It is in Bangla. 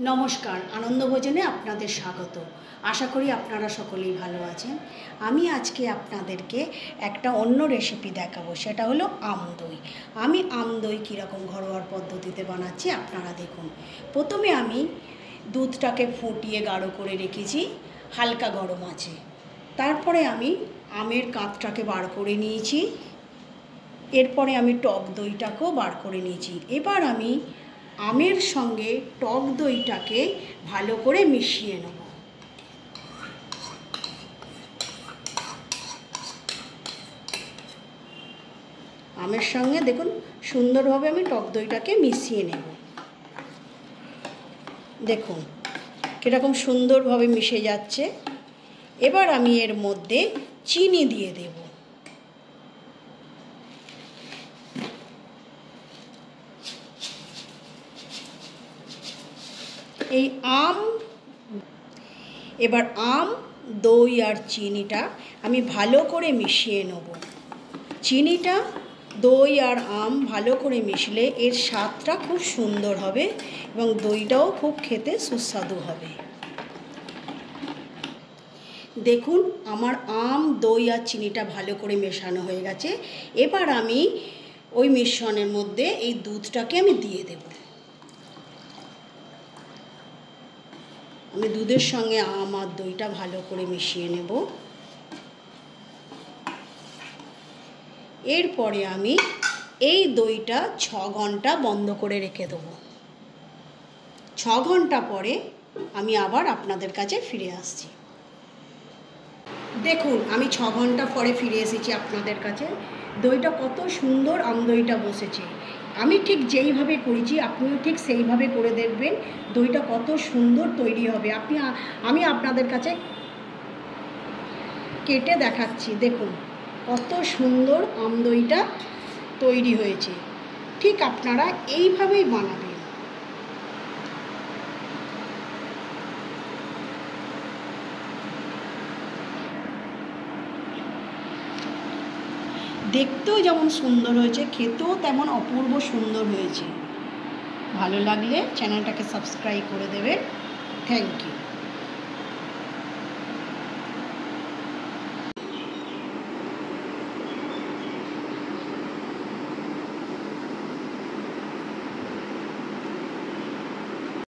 নমস্কার, আনন্দ ভোজনে আপনাদের স্বাগত। আশা করি আপনারা সকলেই ভালো আছেন। আমি আজকে আপনাদেরকে একটা অন্য রেসিপি দেখাবো, সেটা হলো আম দই। আমি আম দই কীরকম ঘরোয়া পদ্ধতিতে বানাচ্ছি আপনারা দেখুন। প্রথমে আমি দুধটাকে ফুটিয়ে গাঢ় করে রেখেছি, হালকা গরম আছে। তারপরে আমি আমের কাঁচটাকে বার করে নিয়েছি। এরপরে আমি টক দইটাকেও বার করে নিয়েছি। এবার আমি আমের সঙ্গে টক দইটাকে ভালো করে মিশিয়ে নেব। আমের সঙ্গে দেখুন সুন্দরভাবে আমি টক দইটাকে মিশিয়ে নেব। দেখুন কীরকম সুন্দরভাবে মিশে যাচ্ছে। এবার আমি এর মধ্যে চিনি দিয়ে দেব। এই এবার আম, দই আর চিনিটা আমি ভালো করে মিশিয়ে নেব। চিনিটা, দই আর আম ভালো করে মিশলে এর স্বাদটা খুব সুন্দর হবে এবং দইটাও খুব খেতে সুস্বাদু হবে। দেখুন আমার আম, দই আর চিনিটা ভালো করে মেশানো হয়ে গেছে। এবার আমি ওই মিশ্রণের মধ্যে এই দুধটাকে আমি দিয়ে দেব। আমি দুধের সঙ্গে আম আর দইটা ভালো করে মিশিয়ে নেব। এরপরে আমি এই দইটা 6 ঘন্টা বন্ধ করে রেখে দেবো। 6 ঘন্টা পরে আমি আবার আপনাদের কাছে ফিরে আসছি। দেখুন আমি 6 ঘন্টা পরে ফিরে এসেছি আপনাদের কাছে। দইটা কত সুন্দর আম দইটা বসেছে। আমি ঠিক যেইভাবে করেছি আপনিও ঠিক সেইভাবে করে দেখবেন, দইটা কত সুন্দর তৈরি হবে। আমি আপনাদের কাছে কেটে দেখাচ্ছি। দেখুন কত সুন্দর আম দইটা তৈরি হয়েছে। ঠিক আপনারা এইভাবেই বানাবেন। দেখতেও যেমন সুন্দর হয়েছে, খেতেও তেমন অপূর্ব সুন্দর হয়েছে। ভালো লাগলে চ্যানেলটাকে সাবস্ক্রাইব করে দেবেন। Thank you.